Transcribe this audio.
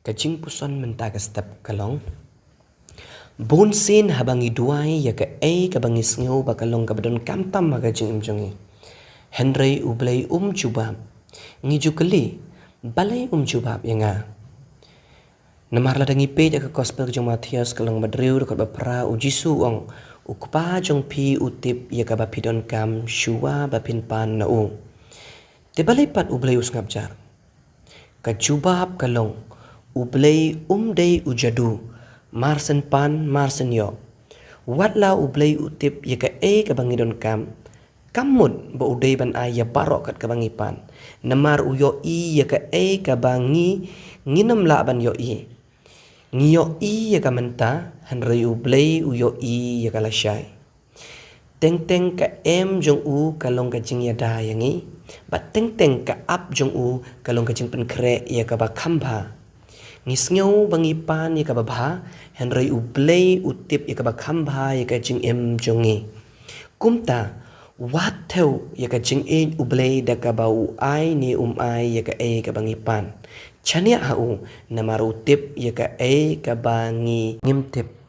Kajing puson menta ka step kalong. Bunsin habangi duai ya ka kabangi sngew bakalong kabadon kamtam magajing imjongi. Henry ublay jubab. Ngiju keli balay jubab ya nga. Namarla dangi pe ya ka gospel jong Matius kalong madriu dekat bapra ujisu ong ukpa jong pi utip ya ka bapidon kam shua bapin pan na u. Te balay pat ublay usngabjar. Ka jubab kalong ublay day ujadu marsen pan marsen yo. Watla ublay utip ya ka kabangidon kam kamud ba uday ban ay ya barok kat kabangi pan. Namar uyo i ya ka kabangi nginam la ban yo i. Ngiyo i ya ka menta hanray ublay uyo i ya ka lasyay. Teng-teng ka jong u kalong ka jing yada yangi. Bat teng-teng ka ap jong u kalong ka jing penkre ya ka ba kamba. Ngisngaw bangipan ya ka babha henry ublay utip ya ka ba kamba ya ka jing jongi. Kumta watew ya ka jing ublay da ka ba uay ni ay ya ka bangipan. Chania hau namar utip ya ka ka bangi ngimtip.